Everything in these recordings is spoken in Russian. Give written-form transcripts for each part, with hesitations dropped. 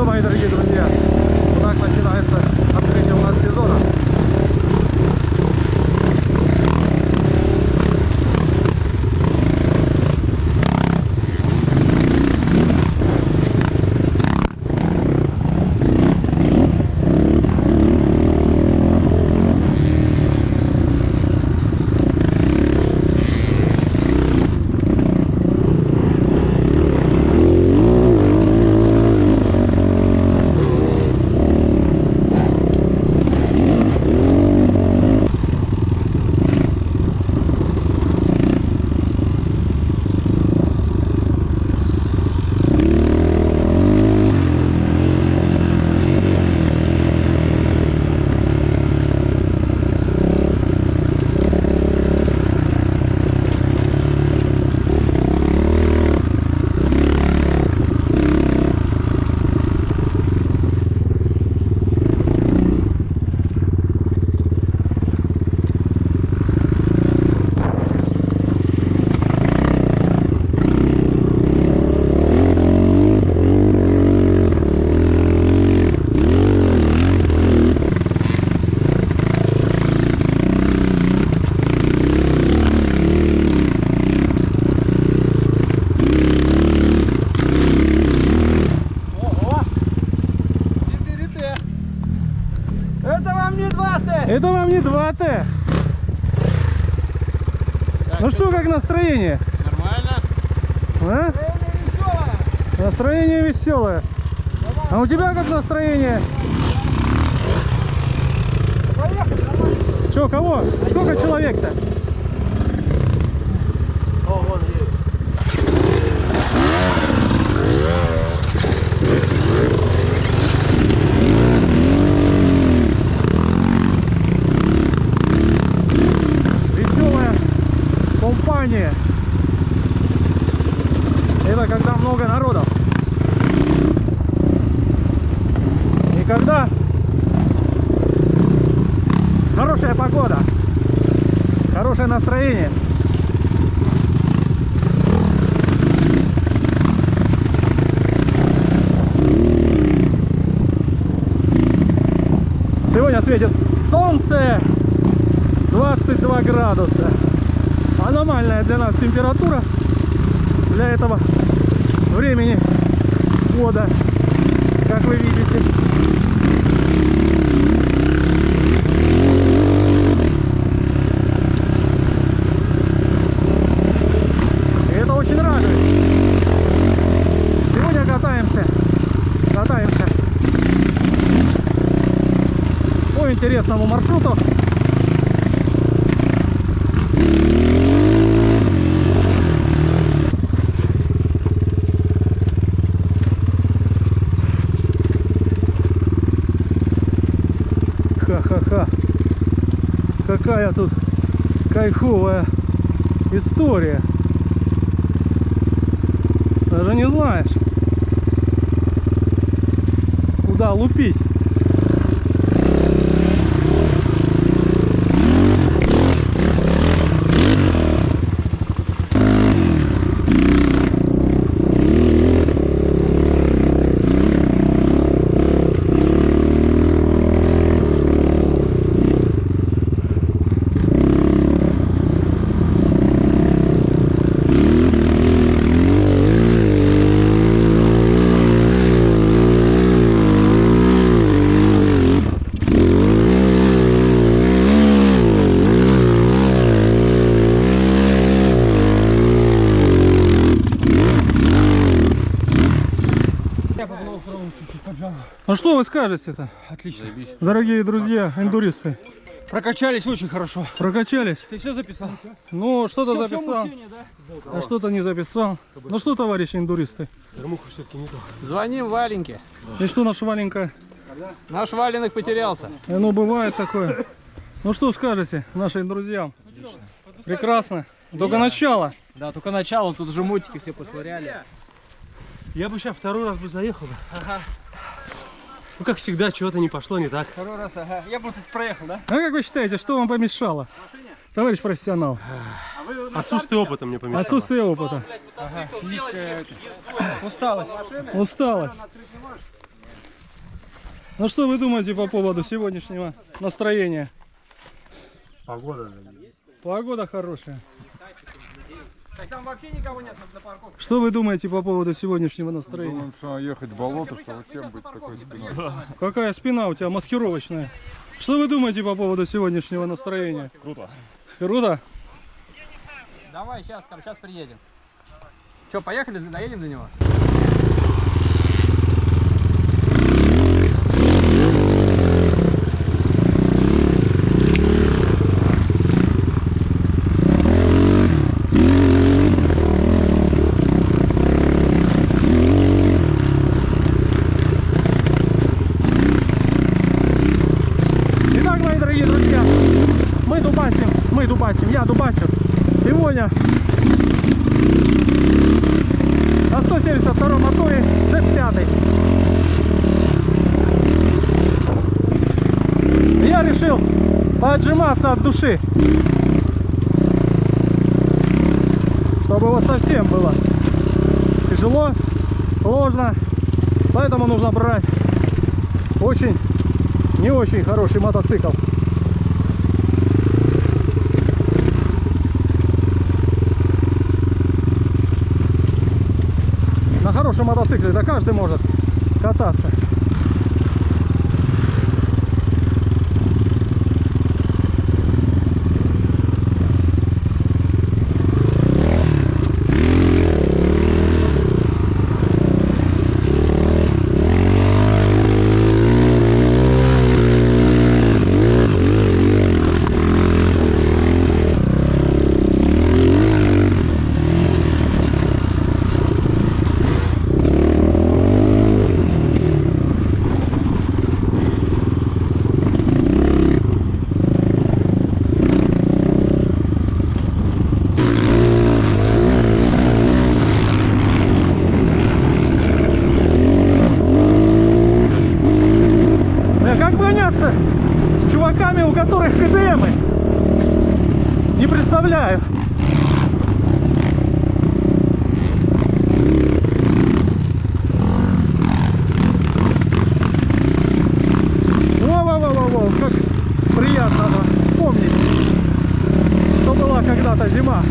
мои дорогие друзья. Так начинается открытие у нас сезона. Это вам не 2Т. Ну что, как настроение? Нормально. А? Настроение веселое. А у тебя как настроение? Че, кого? Сколько человек-то? О, вон едет. Веселая компания. Это когда много народов. И когда хорошая погода, хорошее настроение. Сегодня светит солнце, 22 градуса. Аномальная для нас температура для этого времени года, как вы видите. И это очень радует. Сегодня катаемся по интересному маршруту. Ха-ха-ха. Какая тут кайфовая история. Даже не знаешь, куда лупить. Ну что вы скажете-то? Отлично. Дорогие друзья, эндуристы. Прокачались очень хорошо. Прокачались? Ты все записал? Ну, что-то записал, а что-то не записал. Ну что, товарищи эндуристы? Термуха все-таки не то. Звоним Валеньке. И что наш Валенька? Наш Валенок потерялся. Ну, бывает такое. Ну что скажете нашим друзьям? Прекрасно. Только начало. Да, только начало, тут уже мотики все посваряли. Я бы сейчас второй раз бы заехал. Ага. Ну, как всегда, чего-то не пошло не так. Второй раз, ага. Я бы тут проехал, да? А как вы считаете, что вам помешало? Товарищ профессионал. Отсутствие опыта мне помешало. Отсутствие опыта. Усталость. Усталость. Ну что вы думаете по поводу сегодняшнего настроения? Погода. Погода хорошая. Так там вообще никого нет на парковке. Что вы думаете по поводу сегодняшнего настроения? Думаем, что ехать в болото, чтобы всем быть такой спиной. Какая спина у тебя маскировочная? Что вы думаете по поводу сегодняшнего настроения? Круто. Круто? Давай, сейчас приедем. Че, поехали, доедем до него? Итак, мои дорогие друзья, мы дубасим, я дубасю. Сегодня на 172 моторе Z5. Я решил поотжиматься от души, чтобы вот совсем было тяжело, сложно. Поэтому нужно брать не очень хороший мотоцикл. На хорошем мотоцикле да каждый может кататься. С чуваками, у которых КТМы, не представляю. Во-во-во-во-во, как приятно вспомнить, что была когда-то зима.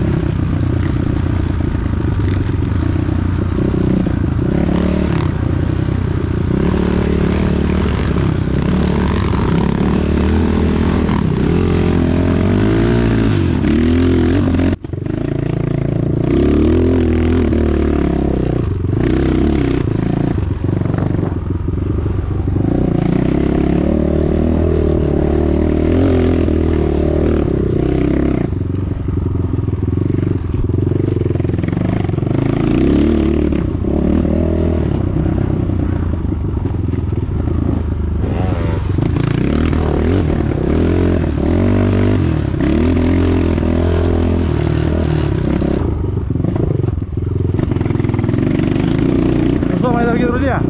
Мои дорогие друзья,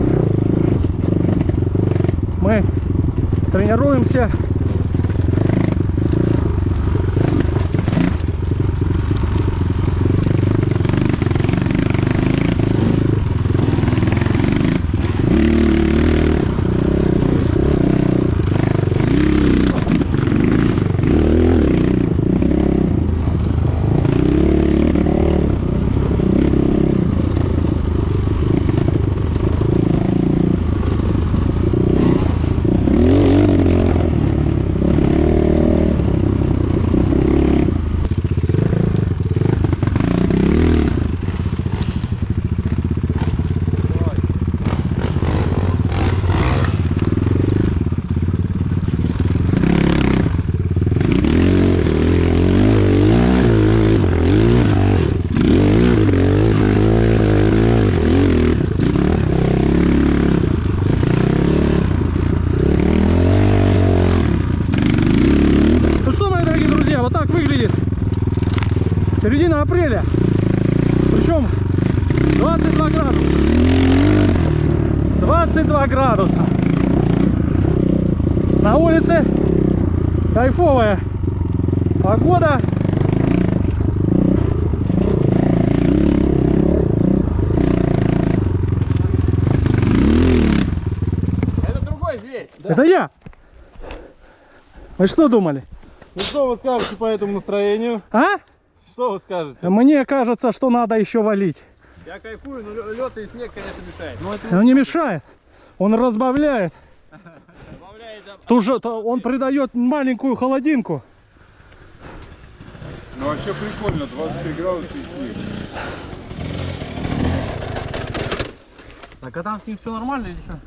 мы тренируемся. Вот так выглядит середина апреля, причем 22 градуса. 22 градуса. На улице кайфовая погода. Это другой зверь. Это я. Вы что думали? Ну что вы скажете по этому настроению? А? Что вы скажете? Мне кажется, что надо еще валить. Я кайфую, но лед и снег, конечно, мешает. Но это Он не мешает. Он разбавляет. добавляет... Он придает маленькую холодинку. Ну вообще прикольно, 23 градуса и снег. Так, а там с ним все нормально или что?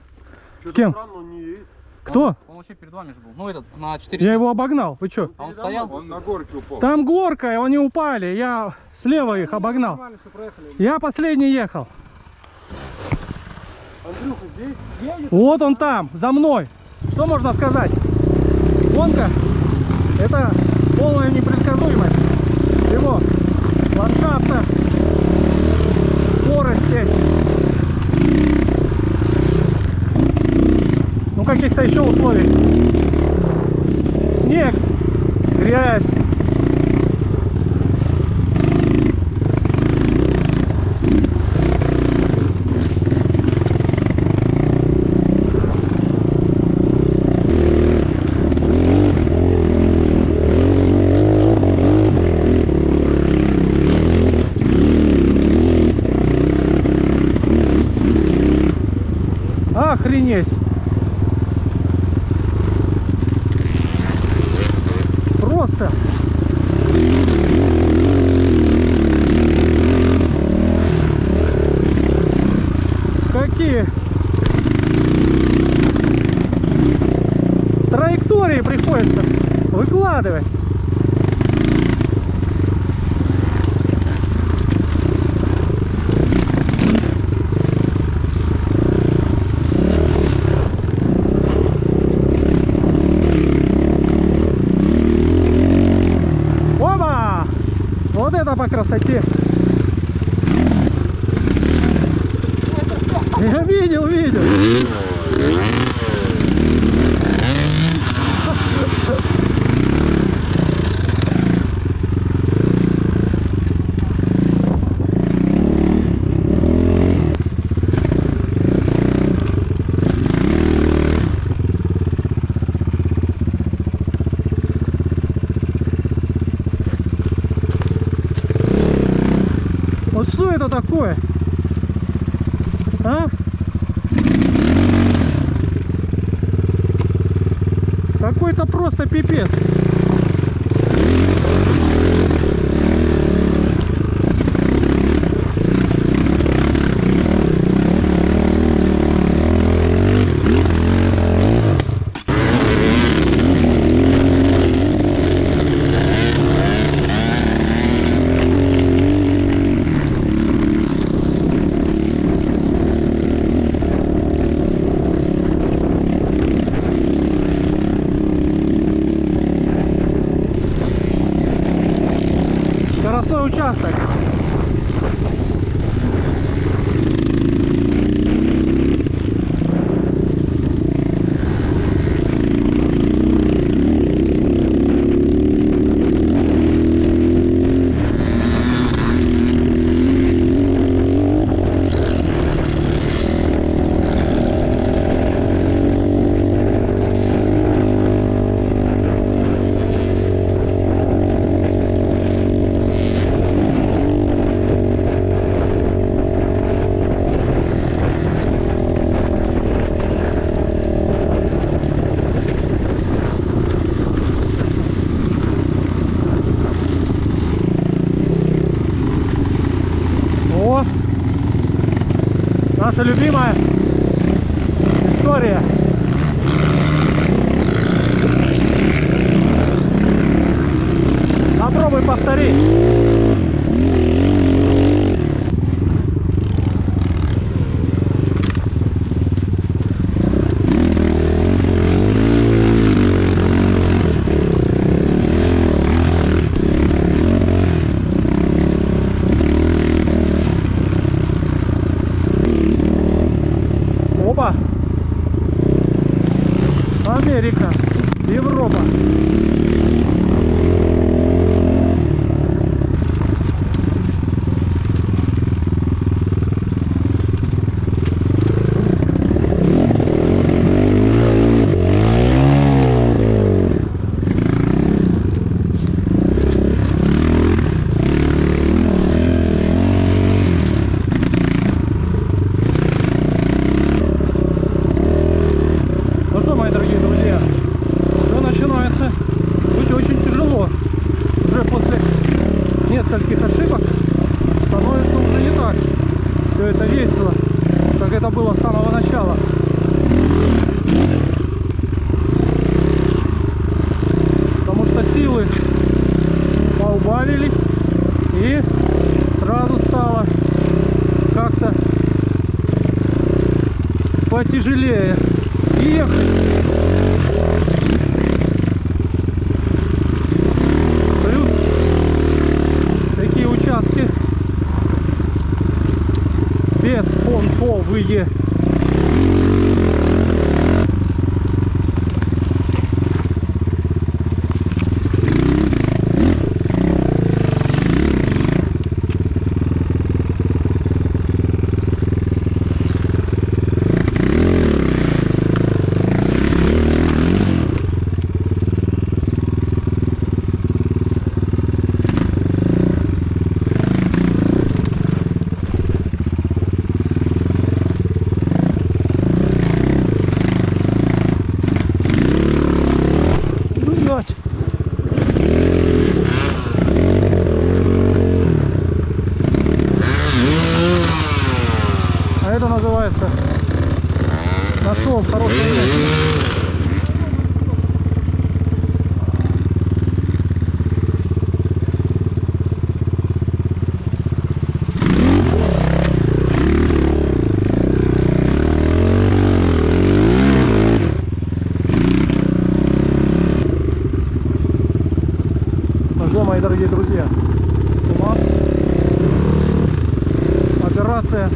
С кем? Странно, он не едет. Кто? Он вообще перед вами же был. Ну этот, на 4. Я его обогнал. Вы что? А он стоял? Он на горке упал. Там горка, и они упали. Я слева их обогнал. Нормально, что проехали. Я последний ехал. Андрюха здесь едет. Вот он там, за мной. Что можно сказать? Гонка — это полная непредсказуемость всего. Ландшафта, скорости. Ну, каких-то еще условий. Снег, грязь. Охренеть! Просто! Какие траектории приходится выкладывать! Вот это по красоте! Я видел. Вот что это такое? А? Какой-то просто пипец. Скоростной участок. О, наша любимая история. Попробуй повтори. Опа! Америка, Европа. как это было с самого начала. Потому что силы поубавились и сразу стало как-то потяжелее ехать. Плюс такие участки беспонтовые. А это называется нашел хорошее место. Ну что, мои дорогие друзья, у нас операция,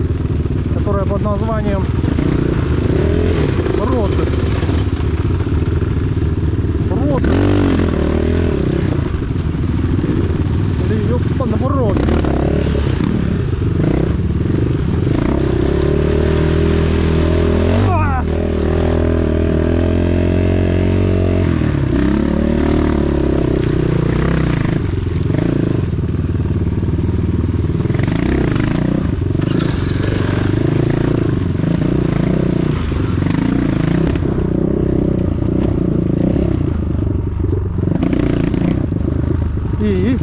которая под названием Бродер. Или ёпта Бродер. И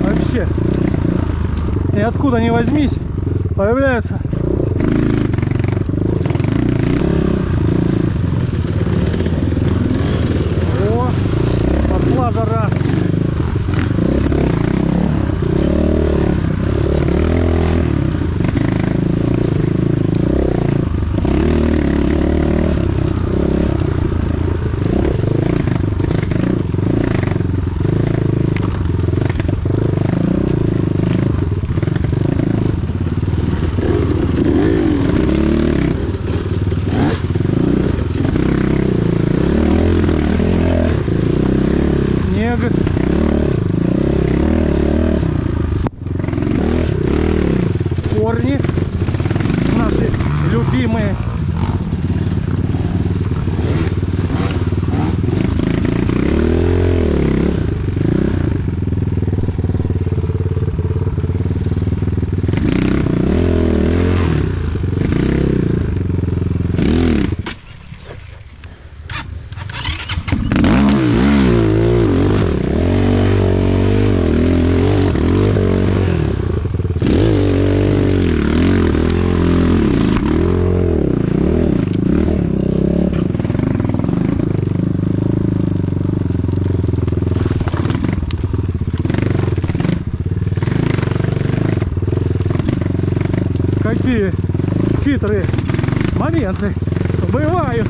вообще ниоткуда не возьмись, появляются пошла жара. Корни наши любимые. Какие хитрые моменты бывают.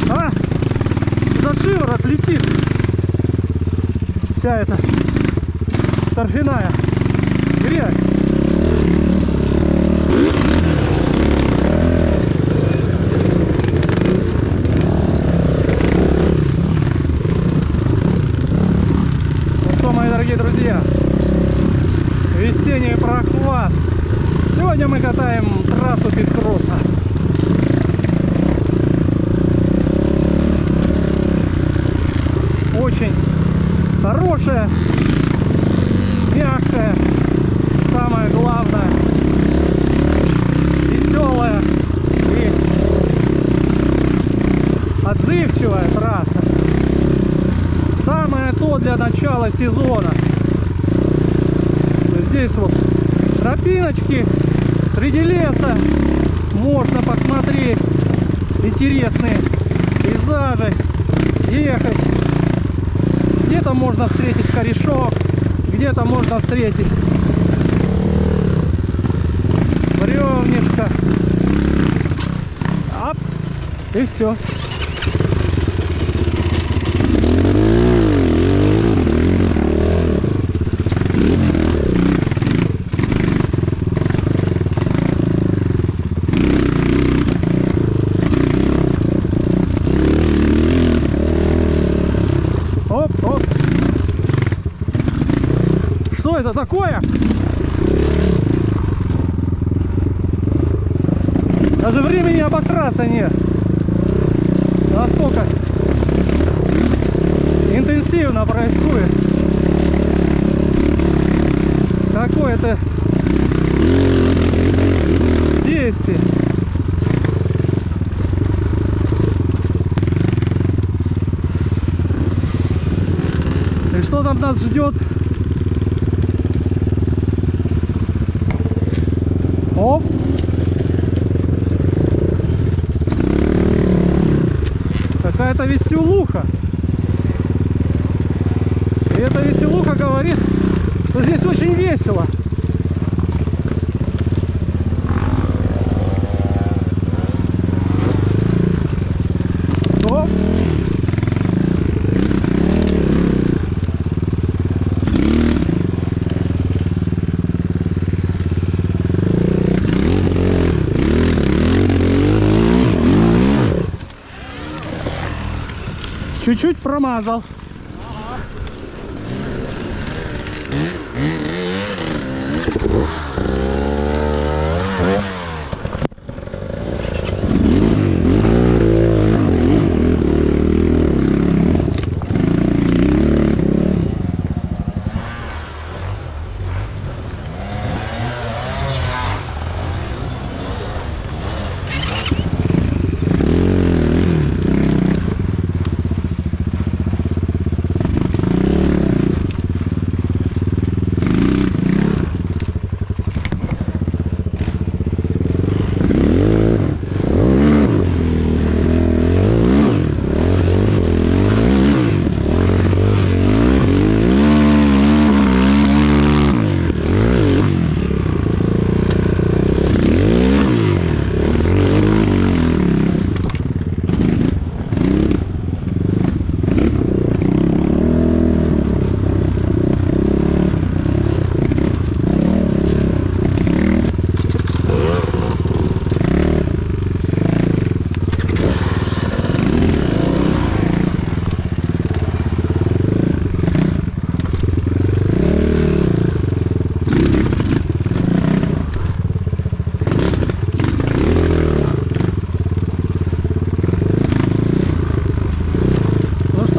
А, за шиворот летит вся эта торфяная грязь. Ну что, мои дорогие друзья, весенний прохлад. Сегодня мы катаем трассу Питкросса. хорошая, мягкая, самое главное, веселая и отзывчивая трасса. Самое то для начала сезона. Здесь вот тропиночки среди леса, можно посмотреть интересные пейзажи, ехать. Где-то можно встретить корешок, где-то можно встретить бревнышко. Ап, и все. Оп, оп. Что это такое? Даже времени обосраться нет. Настолько интенсивно происходит какое-то действие. И что там нас ждет? Оп! Какая-то веселуха. И эта веселуха говорит, что здесь очень весело. Оп! Чуть-чуть промазал.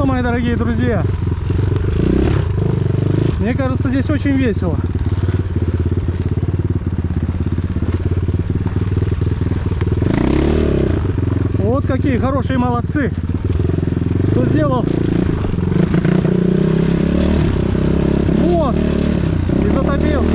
Мои дорогие друзья, мне кажется, здесь очень весело. Вот какие хорошие молодцы, кто сделал мост и затопил.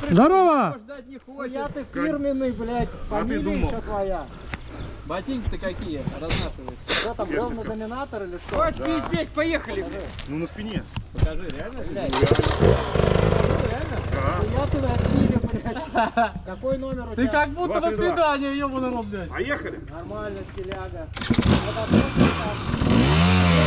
Здорово! Ждать не хочет. Я ты фирменный, блядь, фамилия еще твоя. Ботинки-то какие? Разматывают. Что там, ровно доминатор или что? Хватит пиздеть, поехали. Ну на спине. Покажи, реально? Блядь, Реально? я туда стилю, блядь. Какой номер у Ты тебя? как будто на свидание, ебаный рот, блядь. Поехали. Нормально, стиляга. Вот отводки там.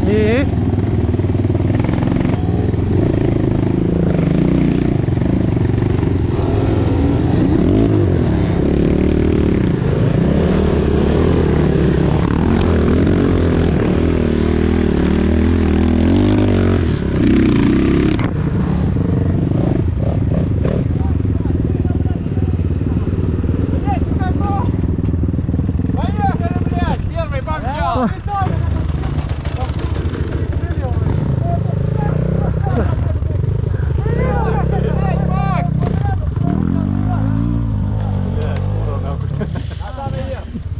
И? Поехали, блядь, первый помчал.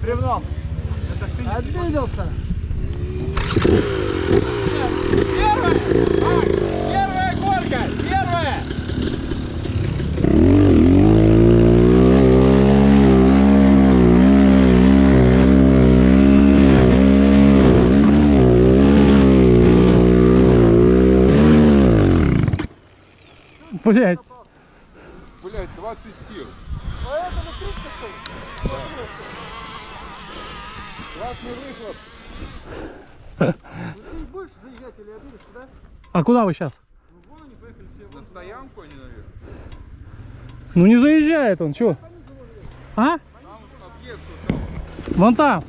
Бревном. Обиделся. Первая! Мак, первая горка! Первая! Блять. Блять, 20 сил. Классный выхлоп. Будешь заезжать или обидишь, да? А куда вы сейчас? На стоянку они, наверное. Ну не заезжает он, чё? А? Там объект вот там. Вон там.